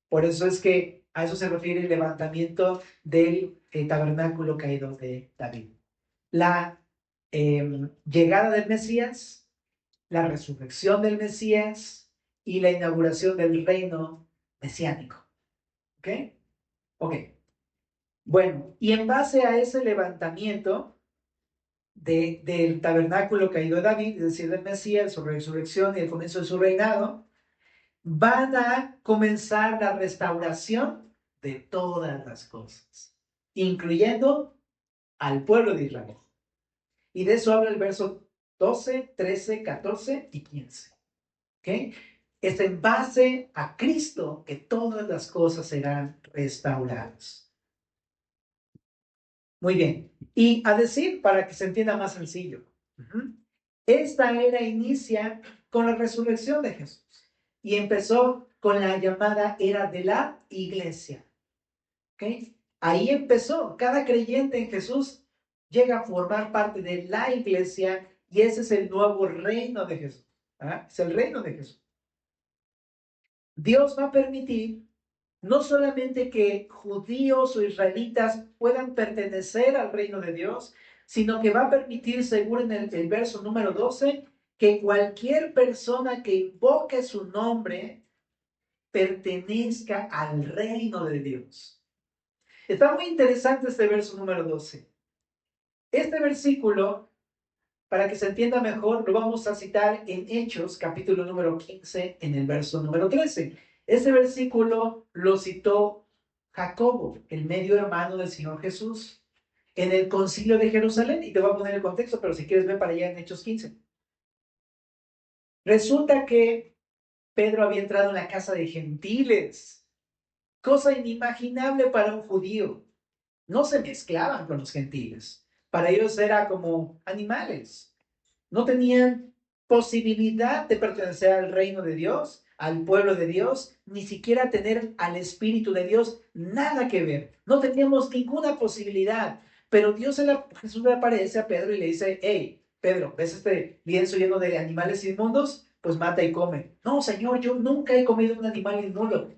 Por eso es que a eso se refiere el levantamiento del tabernáculo caído de David. La llegada del Mesías, la resurrección del Mesías y la inauguración del reino mesiánico. ¿Ok? Ok. Bueno, y en base a ese levantamiento del tabernáculo caído de David, es decir, del Mesías, su resurrección y el comienzo de su reinado, van a comenzar la restauración de todas las cosas, incluyendo al pueblo de Israel. Y de eso habla el verso 12, 13, 14 y 15. ¿Ok? Es en base a Cristo que todas las cosas serán restauradas. Muy bien. Y a decir, para que se entienda más sencillo, esta era inicia con la resurrección de Jesús y empezó con la llamada era de la iglesia. ¿Okay? Ahí empezó. Cada creyente en Jesús llega a formar parte de la iglesia y ese es el nuevo reino de Jesús. ¿Ah? Es el reino de Jesús. Dios va a permitir no solamente que judíos o israelitas puedan pertenecer al reino de Dios, sino que va a permitir, según en el verso número 12, que cualquier persona que invoque su nombre pertenezca al reino de Dios. Está muy interesante este verso número 12. Este versículo, para que se entienda mejor, lo vamos a citar en Hechos, capítulo número 15, en el verso número 13. Este versículo lo citó Jacobo, el medio hermano del Señor Jesús, en el concilio de Jerusalén. Y te voy a poner el contexto, pero si quieres ver para allá en Hechos 15. Resulta que Pedro había entrado en la casa de gentiles, cosa inimaginable para un judío. No se mezclaban con los gentiles. Para ellos era como animales. No tenían posibilidad de pertenecer al reino de Dios, al pueblo de Dios, ni siquiera tener al Espíritu de Dios nada que ver. No teníamos ninguna posibilidad. Pero Jesús le aparece a Pedro y le dice, hey, Pedro, ¿ves este lienzo lleno de animales inmundos? Pues mata y come. No, Señor, yo nunca he comido un animal inmundo.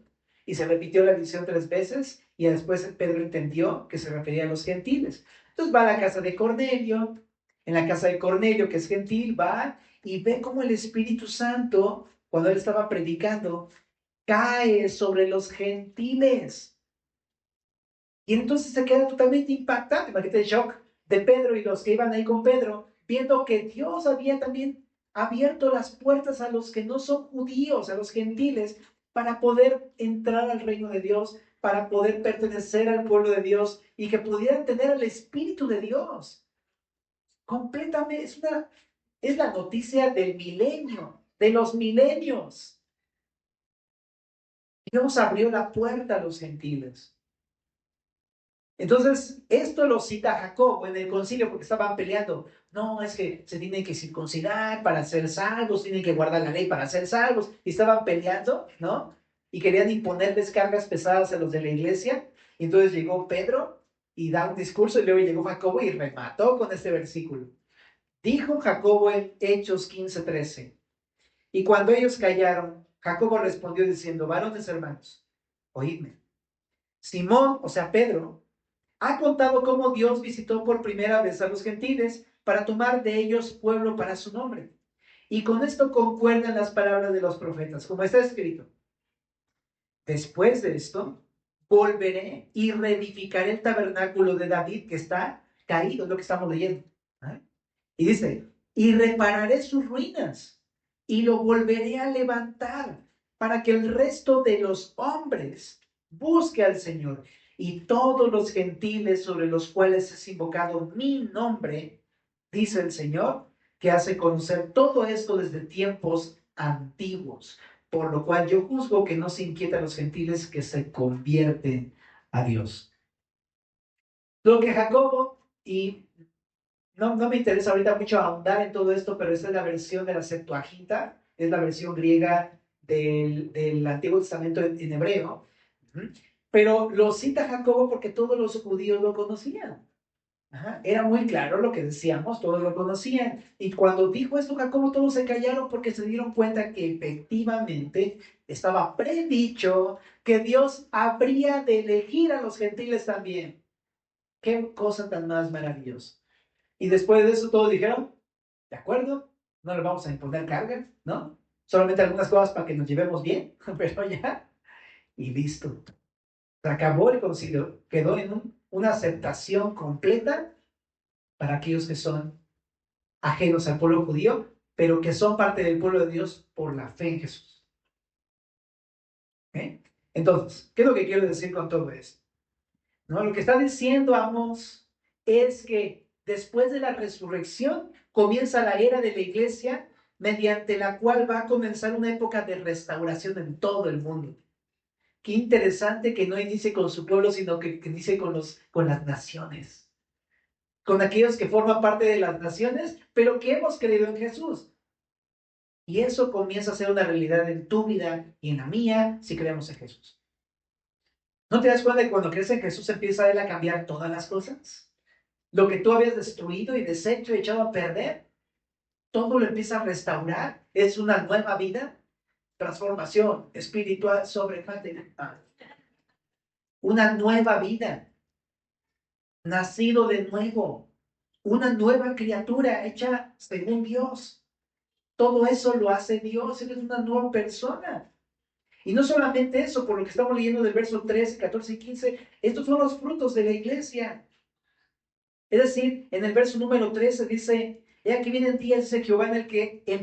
Y se repitió la visión 3 veces y después Pedro entendió que se refería a los gentiles. Entonces va a la casa de Cornelio. En la casa de Cornelio, que es gentil, va y ve cómo el Espíritu Santo, cuando él estaba predicando, cae sobre los gentiles. Y entonces se queda totalmente impactado. Imagínate el shock de Pedro y los que iban ahí con Pedro, viendo que Dios había también abierto las puertas a los que no son judíos, a los gentiles, para poder entrar al reino de Dios, para poder pertenecer al pueblo de Dios y que pudieran tener el Espíritu de Dios. Completamente, es la noticia del milenio, de los milenios. Dios abrió la puerta a los gentiles. Entonces, esto lo cita Jacobo en el concilio porque estaban peleando. No, es que se tienen que circuncidar para ser salvos, tienen que guardar la ley para ser salvos. Y estaban peleando, ¿no? Y querían imponerles cargas pesadas a los de la iglesia. Y entonces llegó Pedro y da un discurso y luego llegó Jacobo y remató con este versículo. Dijo Jacobo en Hechos 15:13. Y cuando ellos callaron, Jacobo respondió diciendo, varones hermanos, oídme. Simón, o sea, Pedro, ha contado cómo Dios visitó por primera vez a los gentiles para tomar de ellos pueblo para su nombre. Y con esto concuerdan las palabras de los profetas, como está escrito. Después de esto, volveré y reedificaré el tabernáculo de David que está caído, es lo que estamos leyendo. ¿Eh? Y dice, y repararé sus ruinas y lo volveré a levantar para que el resto de los hombres busque al Señor y todos los gentiles sobre los cuales es invocado mi nombre, dice el Señor, que hace conocer todo esto desde tiempos antiguos. Por lo cual yo juzgo que no se inquietan los gentiles que se convierten a Dios. Lo que Jacobo, y no me interesa ahorita mucho ahondar en todo esto, pero esta es la versión de la Septuaginta, es la versión griega del Antiguo Testamento en hebreo. Pero lo cita Jacobo porque todos los judíos lo conocían. Era muy claro lo que decíamos, todos lo conocían. Y cuando dijo esto Jacobo, todos se callaron porque se dieron cuenta que efectivamente estaba predicho que Dios habría de elegir a los gentiles también. Qué cosa tan más maravillosa. Y después de eso todos dijeron, de acuerdo, no le vamos a imponer carga, ¿no? Solamente algunas cosas para que nos llevemos bien, pero ya, y listo. Se acabó el concilio, quedó en una aceptación completa para aquellos que son ajenos al pueblo judío, pero que son parte del pueblo de Dios por la fe en Jesús. ¿Eh? Entonces, ¿qué es lo que quiero decir con todo esto? ¿No? Lo que está diciendo Amós es que después de la resurrección comienza la era de la iglesia, mediante la cual va a comenzar una época de restauración en todo el mundo. Qué interesante que no inicie con su pueblo, sino que inicie con las naciones, con aquellos que forman parte de las naciones, pero que hemos creído en Jesús. Y eso comienza a ser una realidad en tu vida y en la mía si creemos en Jesús. ¿No te das cuenta que cuando crees en Jesús empieza a Él a cambiar todas las cosas? Lo que tú habías destruido y deshecho y echado a perder, todo lo empieza a restaurar. Es una nueva vida, transformación espiritual sobrenatural. Una nueva vida, nacido de nuevo, una nueva criatura hecha según Dios. Todo eso lo hace Dios, eres una nueva persona. Y no solamente eso, por lo que estamos leyendo del verso 13, 14 y 15, estos son los frutos de la iglesia. Es decir, en el verso número 13 dice, he aquí vienen días, dice Jehová, en el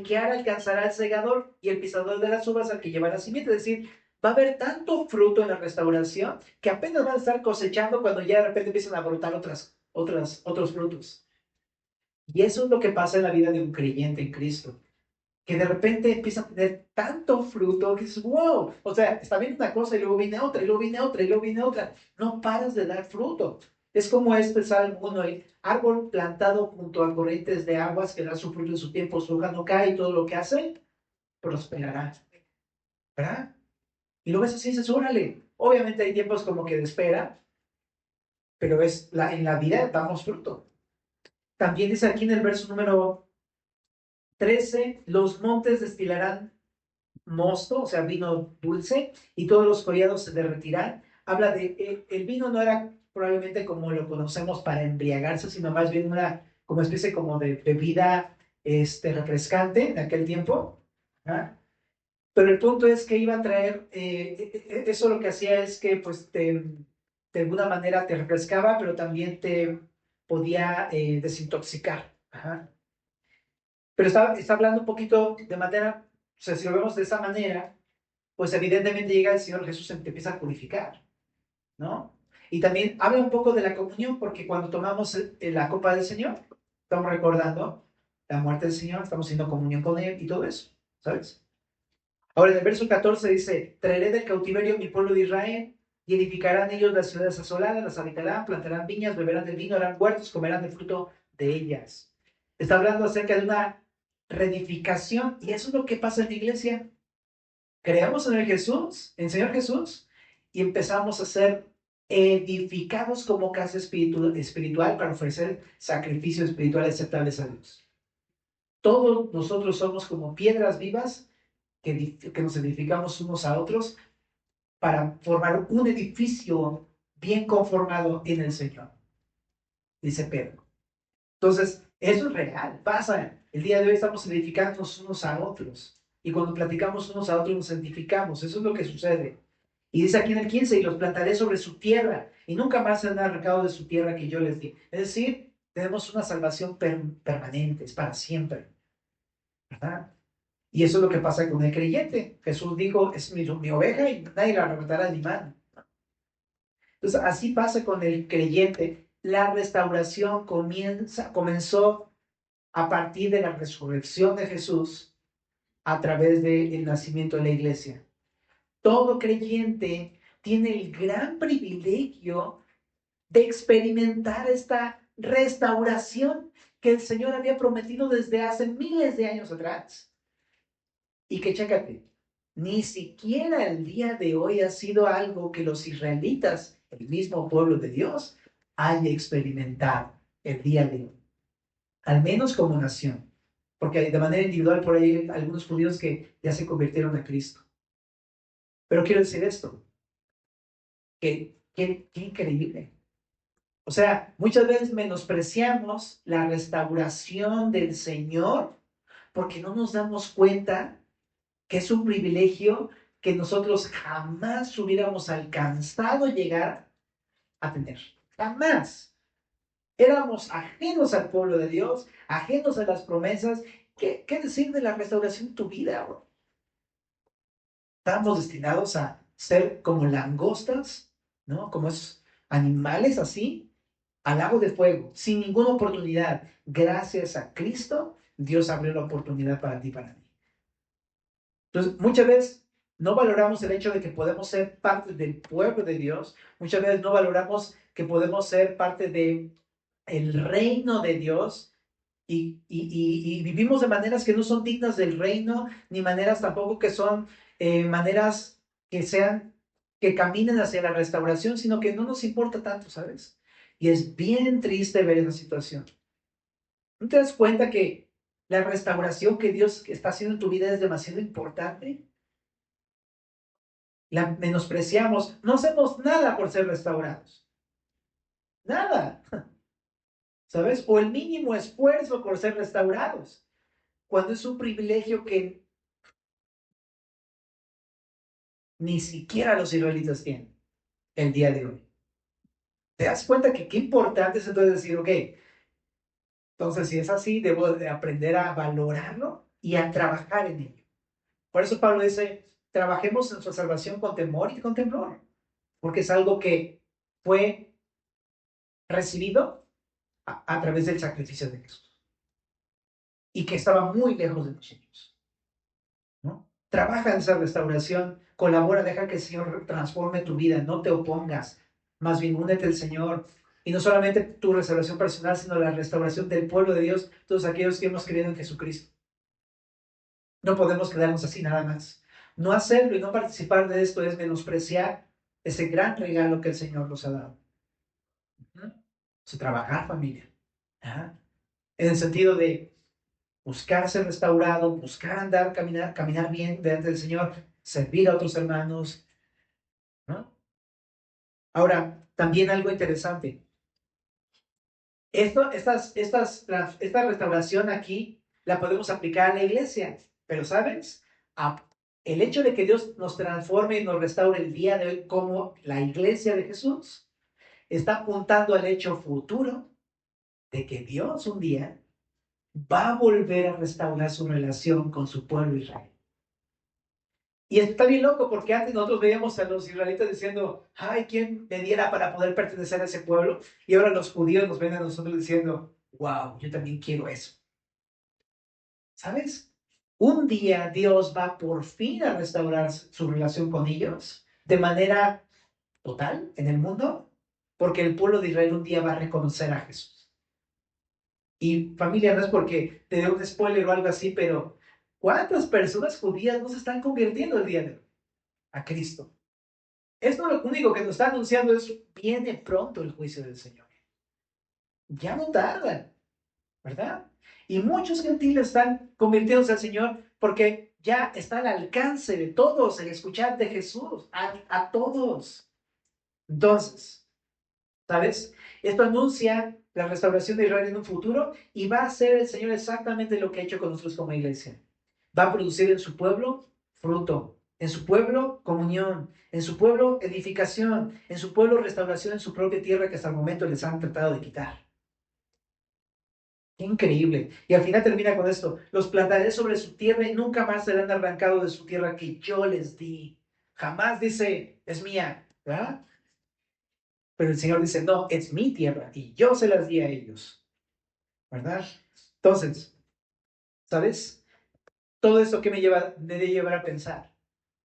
que ara alcanzará el segador y el pisador de las uvas al que llevará simiente. Es decir, va a haber tanto fruto en la restauración que apenas van a estar cosechando cuando ya de repente empiezan a brotar otros frutos. Y eso es lo que pasa en la vida de un creyente en Cristo, que de repente empieza a tener tanto fruto que dices, wow, o sea, está bien una cosa y luego viene otra, y luego viene otra, y luego viene otra. No paras de dar fruto. Es como este Salmo 1, el árbol plantado junto a corrientes de aguas que da su fruto en su tiempo, su hoja no cae y todo lo que hace prosperará. ¿Verdad? Y lo ves así y dices, órale. Obviamente hay tiempos como que de espera, pero en la vida damos fruto. También dice aquí en el verso número 13, los montes destilarán mosto, o sea, vino dulce, y todos los collados se derretirán. Habla de, el vino no era probablemente como lo conocemos para embriagarse, sino más bien una como especie como de bebida refrescante de aquel tiempo. ¿Ah? Pero el punto es que iba a traer, eso lo que hacía es que pues de alguna manera te refrescaba, pero también te podía desintoxicar. Ajá. Pero está hablando un poquito de manera, o sea, si lo vemos de esa manera, pues evidentemente llega el Señor Jesús y te empieza a purificar, ¿no? Y también habla un poco de la comunión, porque cuando tomamos la copa del Señor, estamos recordando la muerte del Señor, estamos haciendo comunión con Él y todo eso, ¿sabes? Ahora en el verso 14 dice, traeré del cautiverio mi pueblo de Israel, y edificarán ellos las ciudades asoladas, las habitarán, plantarán viñas, beberán del vino, harán huertos, comerán del fruto de ellas. Está hablando acerca de una reedificación, y eso es lo que pasa en la iglesia. Creamos en el Jesús, en el Señor Jesús, y empezamos a ser edificados como casa espiritual para ofrecer sacrificios espirituales aceptables a Dios. Todos nosotros somos como piedras vivas que nos edificamos unos a otros para formar un edificio bien conformado en el Señor, dice Pedro. Entonces, Eso es real, pasa. El día de hoy estamos edificándonos unos a otros. Y cuando platicamos unos a otros nos edificamos. Eso es lo que sucede. Y dice aquí en el 15, y los plantaré sobre su tierra, y nunca más serán arrancados de su tierra que yo les di. Es decir, tenemos una salvación permanente, es para siempre, ¿verdad? Y eso es lo que pasa con el creyente. Jesús dijo, es mi oveja y nadie la arrebatará de mi mano. Entonces, así pasa con el creyente. La restauración comenzó a partir de la resurrección de Jesús a través del nacimiento de la iglesia. Todo creyente tiene el gran privilegio de experimentar esta restauración que el Señor había prometido desde hace miles de años atrás. Y que chécate, ni siquiera el día de hoy ha sido algo que los israelitas, el mismo pueblo de Dios, haya experimentado el día de hoy, al menos como nación, porque de manera individual por ahí hay algunos judíos que ya se convirtieron a Cristo. Pero quiero decir esto, que increíble. O sea, muchas veces menospreciamos la restauración del Señor porque no nos damos cuenta que es un privilegio que nosotros jamás hubiéramos alcanzado llegar a tener. Jamás. Éramos ajenos al pueblo de Dios, ajenos a las promesas. ¿Qué decir de la restauración de tu vida, bro? Estamos destinados a ser como langostas, ¿no? Como esos animales así, al lago de fuego, sin ninguna oportunidad. Gracias a Cristo, Dios abrió la oportunidad para ti y para mí. Entonces, muchas veces no valoramos el hecho de que podemos ser parte del pueblo de Dios. Muchas veces no valoramos que podemos ser parte del reino de Dios y vivimos de maneras que no son dignas del reino, ni maneras tampoco que son maneras que sean, que caminen hacia la restauración, sino que no nos importa tanto, ¿sabes? Y es bien triste ver esa situación. ¿No te das cuenta que la restauración que Dios está haciendo en tu vida es demasiado importante? La menospreciamos, no hacemos nada por ser restaurados. Nada, ¿sabes? O el mínimo esfuerzo por ser restaurados, cuando es un privilegio que ni siquiera los israelitas tienen el día de hoy. ¿Te das cuenta que qué importante es entonces decir, ok, entonces si es así, debo de aprender a valorarlo y a trabajar en ello? Por eso Pablo dice, trabajemos en nuestra salvación con temor y con temblor, porque es algo que fue recibido a través del sacrificio de Jesús y que estaba muy lejos de nosotros, ¿no? Trabaja en esa restauración, colabora, deja que el Señor transforme tu vida, no te opongas, más bien únete al Señor. Y no solamente tu restauración personal, sino la restauración del pueblo de Dios, todos aquellos que hemos creído en Jesucristo. No podemos quedarnos así nada más. No hacerlo y no participar de esto es menospreciar ese gran regalo que el Señor nos ha dado. O trabajar, familia. ¿Ah? En el sentido de buscar ser restaurado, buscar andar, caminar bien delante del Señor, servir a otros hermanos, ¿no? Ahora, también algo interesante. Esta restauración aquí la podemos aplicar a la iglesia, pero ¿sabes? El hecho de que Dios nos transforme y nos restaure el día de hoy como la iglesia de Jesús está apuntando al hecho futuro de que Dios un día va a volver a restaurar su relación con su pueblo Israel. Y está bien loco porque antes nosotros veíamos a los israelitas diciendo, ay, ¿quién me diera para poder pertenecer a ese pueblo? Y ahora los judíos nos ven a nosotros diciendo, wow, yo también quiero eso. ¿Sabes? Un día Dios va por fin a restaurar su relación con ellos de manera total en el mundo, porque el pueblo de Israel un día va a reconocer a Jesús. Y familia, no es porque te dé un spoiler o algo así, pero ¿cuántas personas judías no se están convirtiendo el día de hoy a Cristo? Esto lo único que nos está anunciando es, viene pronto el juicio del Señor. Ya no tarda, ¿verdad? Y muchos gentiles están convirtiéndose al Señor porque ya está al alcance de todos el escuchar de Jesús, a todos. Entonces, ¿sabes? Esto anuncia la restauración de Israel en un futuro y va a hacer el Señor exactamente lo que ha hecho con nosotros como iglesia. Va a producir en su pueblo fruto, en su pueblo comunión, en su pueblo edificación, en su pueblo restauración en su propia tierra que hasta el momento les han tratado de quitar. Qué increíble. Y al final termina con esto: los plantaré sobre su tierra y nunca más serán arrancados de su tierra que yo les di. Jamás dice, es mía, ¿verdad? Pero el Señor dice, no, es mi tierra y yo se las di a ellos, ¿verdad? Entonces, ¿sabes? Todo esto que me debe llevar a pensar.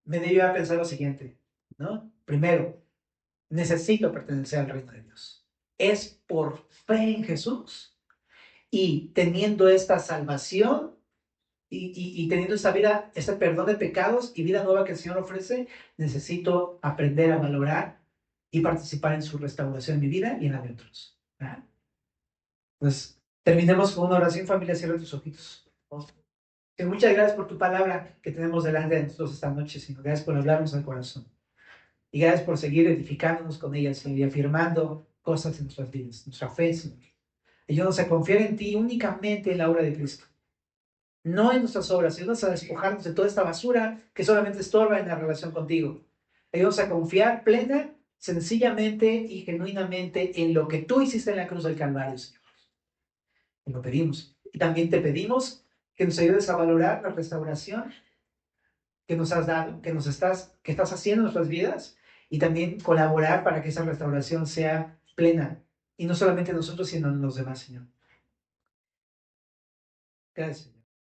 Me debe llevar a pensar lo siguiente, ¿no? Primero, necesito pertenecer al reino de Dios. Es por fe en Jesús y teniendo esta salvación y teniendo esta vida, este perdón de pecados y vida nueva que el Señor ofrece, necesito aprender a valorar y participar en su restauración en mi vida y en la de otros. ¿Verdad? Pues terminemos con una oración, familia. Cierra tus ojitos. Muchas gracias por tu palabra que tenemos delante de nosotros esta noche, Señor. Gracias por hablarnos al corazón. Y gracias por seguir edificándonos con ella, Señor, y afirmando cosas en nuestras vidas, nuestra fe, Señor. Ayúdanos a confiar en ti únicamente en la obra de Cristo, no en nuestras obras. Ayúdanos a despojarnos de toda esta basura que solamente estorba en la relación contigo. Ayúdanos a confiar plena, sencillamente y genuinamente en lo que tú hiciste en la cruz del Calvario, Señor. Te lo pedimos. Y también te pedimos que nos ayudes a valorar la restauración que nos has dado, que estás haciendo en nuestras vidas, y también colaborar para que esa restauración sea plena. Y no solamente nosotros, sino en los demás, Señor. Gracias.